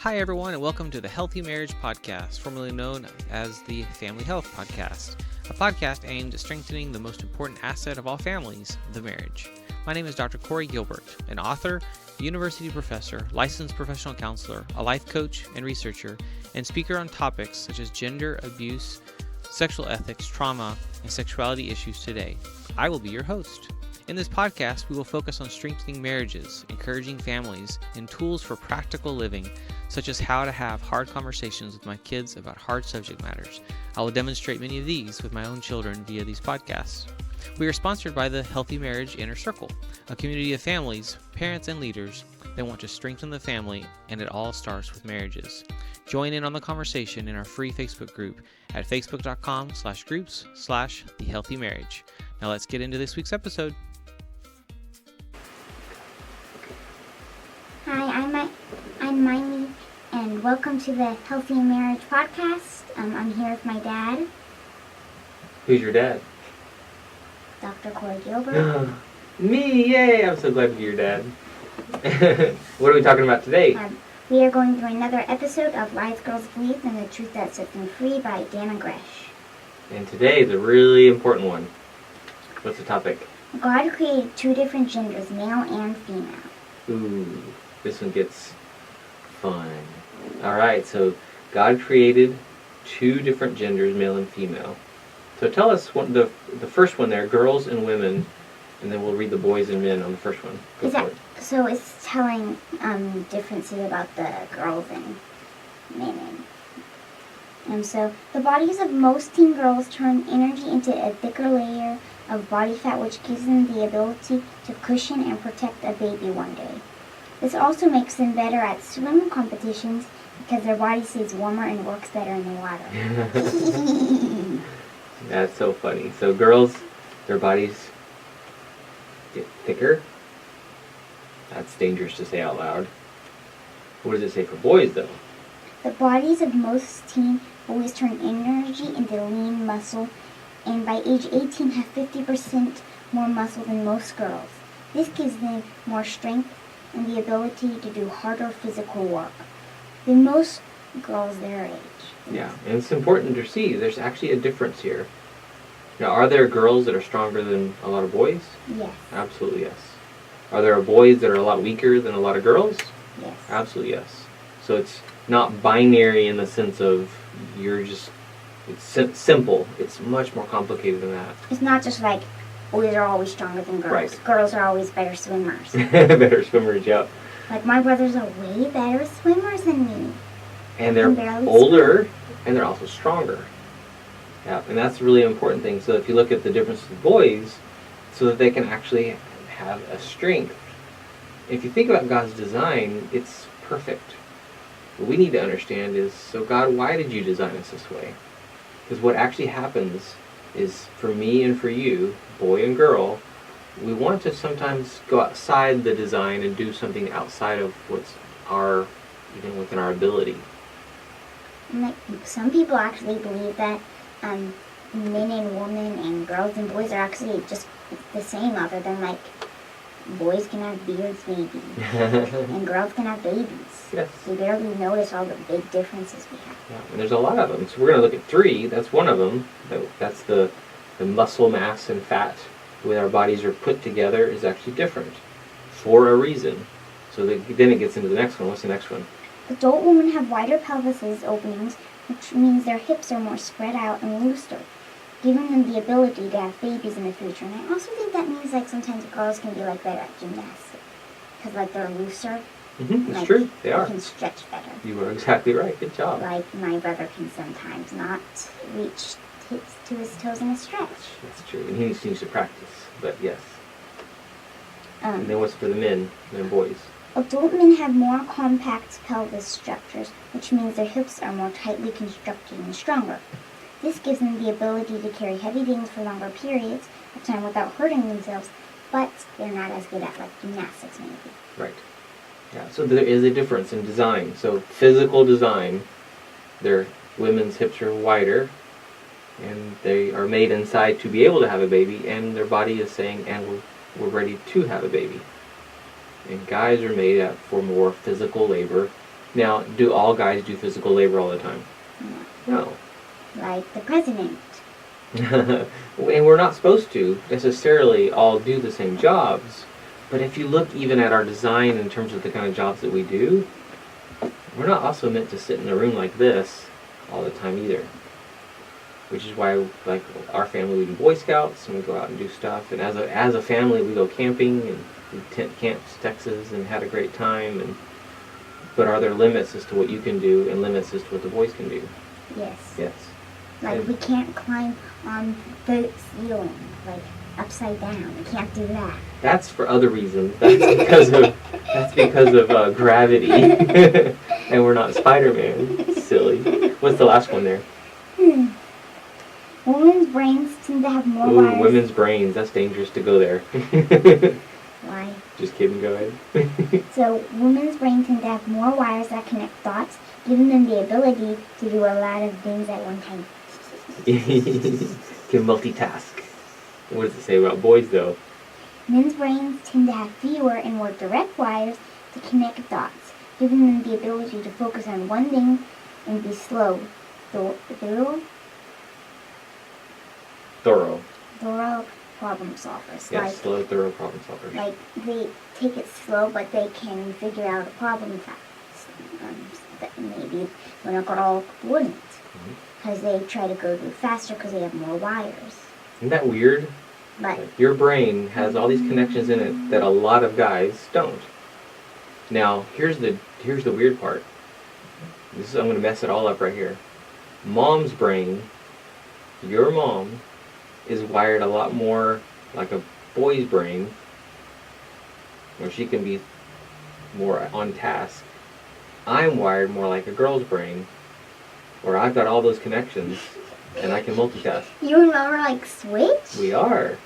Hi, everyone, and welcome to the Healthy Marriage Podcast, formerly known as the Family Health Podcast, a podcast aimed at strengthening the most important asset of all families, the marriage. My name is Dr. Corey Gilbert, an author, university professor, licensed professional counselor, a life coach and researcher, and speaker on topics such as gender, abuse, sexual ethics, trauma, and sexuality issues today. I will be your host. In this podcast, we will focus on strengthening marriages, encouraging families, and tools for practical living, such as how to have hard conversations with my kids about hard subject matters. I will demonstrate many of these with my own children via these podcasts. We are sponsored by the Healthy Marriage Inner Circle, a community of families, parents, and leaders that want to strengthen the family, and it all starts with marriages. Join in on the conversation in our free Facebook group at facebook.com/groups/thehealthymarriage. Now let's get into this week's episode. Hi, I'm Mylie, and welcome to the Healthy Marriage Podcast. I'm here with my dad, Who's your dad? Dr. Corey Gilbert. Me, yay! I'm so glad to be your dad. What are we talking about today? We are going through another episode of Lies Girls Believe and the Truth That Sets Them Free by Dana Gresh. And today is a really important one. What's the topic? God created two different genders, male and female. Ooh, this one gets fun. Alright, so God created two different genders, male and female. So tell us the first one there, girls and women, and then we'll read the boys and men on the first one. So it's telling differences about the girls and men. So the bodies of most teen girls turn energy into a thicker layer of body fat, which gives them the ability to cushion and protect a baby one day. This also makes them better at swim competitions because their body stays warmer and works better in the water. That's so funny. So girls, their bodies get thicker. That's dangerous to say out loud. What does it say for boys, though? The bodies of most teen boys turn energy into lean muscle, and by age 18 have 50% more muscle than most girls. This gives them more strength and the ability to do harder physical work than most girls their age. Yeah, and it's important to see there's actually a difference here. Now, are there girls that are stronger than a lot of boys? Yes. Absolutely yes. Are there boys that are a lot weaker than a lot of girls? Yes. Absolutely yes. So it's not binary in the sense of it's simple. It's much more complicated than that. It's not just like boys are always stronger than girls. Right. Girls are always better swimmers. Better swimmers, yeah. Like my brothers are way better swimmers than me. And they're older, and they're also stronger. Yeah, and that's a really important thing. So if you look at the difference with boys, so that they can actually have a strength. If you think about God's design, it's perfect. What we need to understand is, so God, why did you design us this way? Because what actually happens is, for me and for you, boy and girl, we want to sometimes go outside the design and do something outside of what's even within our ability. And like some people actually believe that men and women and girls and boys are actually just the same, other than like boys can have beards maybe and girls can have babies. Yes. We barely notice all the big differences we have. Yeah, and there's a lot of them. So we're going to look at three. That's one of them. That's the muscle mass and fat, the way our bodies are put together, is actually different for a reason. So then it gets into the next one. What's the next one? Adult women have wider pelvises openings, which means their hips are more spread out and looser, giving them the ability to have babies in the future. And I also think that means like sometimes girls can be like better at gymnastics because like they're looser. Mm-hmm, it's true. They are. They can stretch better. You are exactly right. Good job. Like my brother can sometimes not reach to his toes in a stretch. That's true. And he needs to practice. But yes. And then what's for the men and boys? Adult men have more compact pelvis structures, which means their hips are more tightly constructed and stronger. This gives them the ability to carry heavy things for longer periods of time without hurting themselves, but they're not as good at like gymnastics maybe. Right. Yeah, so there is a difference in design. So physical design, women's hips are wider, and they are made inside to be able to have a baby, and their body is saying, and we're ready to have a baby. And guys are made for more physical labor Now, do all guys do physical labor all the time? No. Like the president. And we're not supposed to necessarily all do the same jobs. But if you look even at our design in terms of the kind of jobs that we do, we're not also meant to sit in a room like this all the time either. Which is why, like, our family, we do Boy Scouts and we go out and do stuff. And as a family, we go camping and we tent camps Texas and had a great time. But are there limits as to what you can do and limits as to what the boys can do? Yes. Yes. Like, we can't climb on the ceiling, like, upside down. We can't do that. That's for other reasons. That's because of gravity. And we're not Spider-Man. Silly. What's the last one there? Women's brains tend to have more Ooh, wires. women's brains. That's dangerous to go there. Why? Just kidding. Go ahead. So, women's brains tend to have more wires that connect thoughts, giving them the ability to do a lot of things at one time. Can multitask. What does it say about boys, though? Men's brains tend to have fewer and more direct wires to connect thoughts, giving them the ability to focus on one thing and be slow. Thorough problem solvers. Yes, slow, thorough problem solvers. Like, they take it slow, but they can figure out a problem fast. That maybe when a girl wouldn't. Because they try to go through faster because they have more wires. Isn't that weird? But like, your brain has all these connections in it that a lot of guys don't. Now, here's the weird part. I'm going to mess it all up right here. Mom's brain, your mom, is wired a lot more like a boy's brain, where she can be more on task. I'm wired more like a girl's brain, where I've got all those connections and I can multitask. You and Mom are like switch? We are.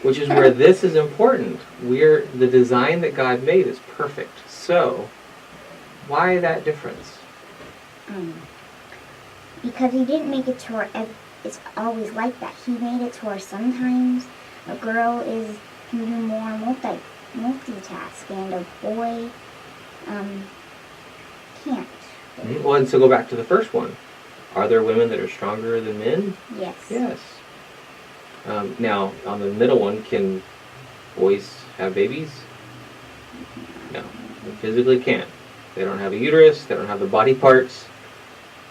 Which is where this is important. The design that God made is perfect. So, why that difference? Because He didn't make it to where it's always like that. He made it to where sometimes a girl can do more multitask and a boy can't. Well, and so go back to the first one. Are there women that are stronger than men? Yes. Yes. Now, on the middle one, can boys have babies? No. They physically can't. They don't have a uterus. They don't have the body parts.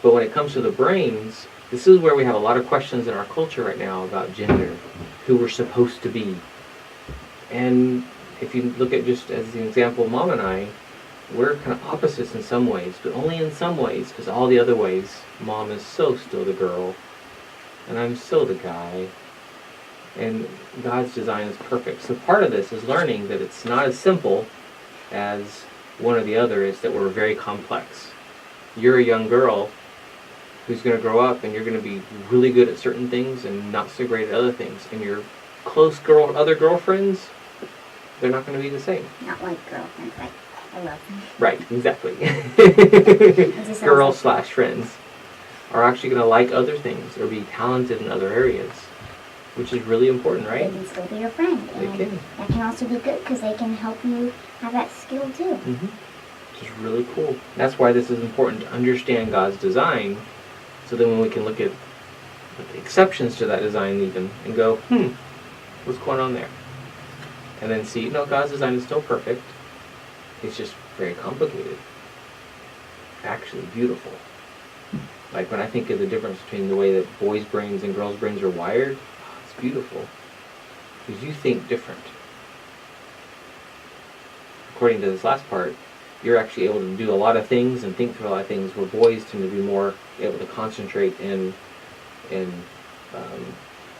But when it comes to the brains, this is where we have a lot of questions in our culture right now about gender, who we're supposed to be. And if you look at just as an example, Mom and I, we're kind of opposites in some ways, but only in some ways, because all the other ways, Mom is so still the girl, and I'm still the guy, and God's design is perfect. So part of this is learning that it's not as simple as one or the other, it's that we're very complex. You're a young girl who's going to grow up, and you're going to be really good at certain things and not so great at other things, and your close other girlfriends, they're not going to be the same. Not like girlfriends, like I love them. Right, exactly. Girls Girl/friends are actually going to like other things or be talented in other areas, which is really important, right? They can still be your friend. They can. That can also be good because they can help you have that skill too. Which is really cool. That's why this is important to understand God's design, so then when we can look at the exceptions to that design even and go, what's going on there? And then see, no, God's design is still perfect. It's just very complicated. Actually beautiful. Like when I think of the difference between the way that boys' brains and girls' brains are wired, it's beautiful. Because you think different. According to this last part, you're actually able to do a lot of things and think through a lot of things, where boys tend to be more able to concentrate in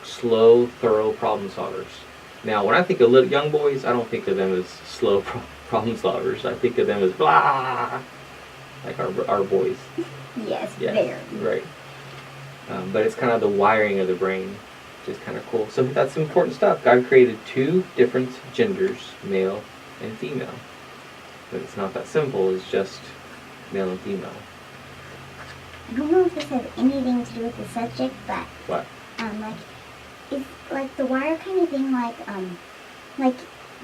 slow, thorough problem solvers. Now, when I think of young boys, I don't think of them as slow problem solvers. I think of them as blah, like our boys. Yes, Yeah, very. right. But it's kind of the wiring of the brain, which is kind of cool. So that's important stuff. God created two different genders, male and female. But it's not that simple. It's just male and female. I don't know if this has anything to do with the subject, but What? it's like the wire kind of thing, like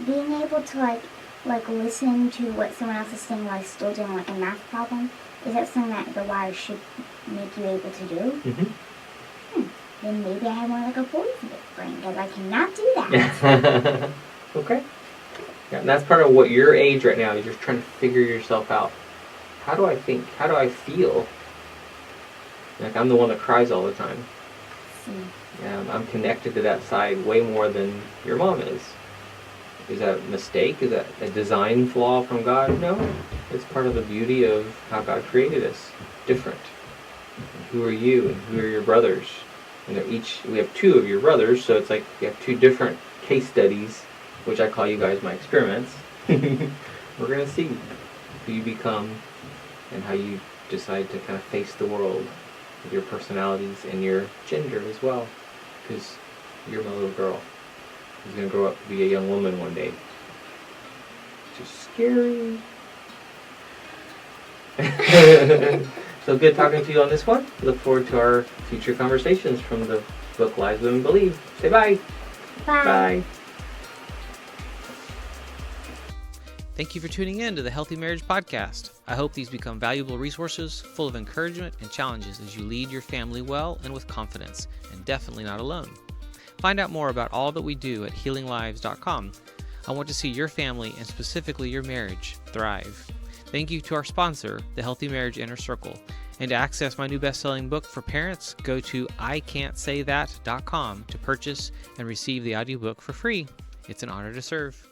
being able to like listen to what someone else is saying while still doing like a math problem? Is that something that the wire should make you able to do? Mm-hmm. Then maybe I have more like a boy's brain because I cannot do that. Okay. Yeah, and that's part of what your age right now is. You're trying to figure yourself out. How do I think? How do I feel? Like I'm the one that cries all the time. Yeah, I'm connected to that side way more than your mom is. Is that a mistake? Is that a design flaw from God? No. It's part of the beauty of how God created us. Different. And who are you and who are your brothers? And we have two of your brothers, so it's like you have two different case studies, which I call you guys my experiments. We're going to see who you become and how you decide to kind of face the world with your personalities and your gender as well. Because you're my little girl who's going to grow up to be a young woman one day. Which is scary. So good talking to you on this one. Look forward to our future conversations from the book Lies Women Believe. Say bye. Bye. Bye. Thank you for tuning in to the Healthy Marriage Podcast. I hope these become valuable resources full of encouragement and challenges as you lead your family well and with confidence, and definitely not alone. Find out more about all that we do at healinglives.com. I want to see your family and specifically your marriage thrive. Thank you to our sponsor, the Healthy Marriage Inner Circle. And to access my new best-selling book for parents, go to ican'tsaythat.com to purchase and receive the audiobook for free. It's an honor to serve.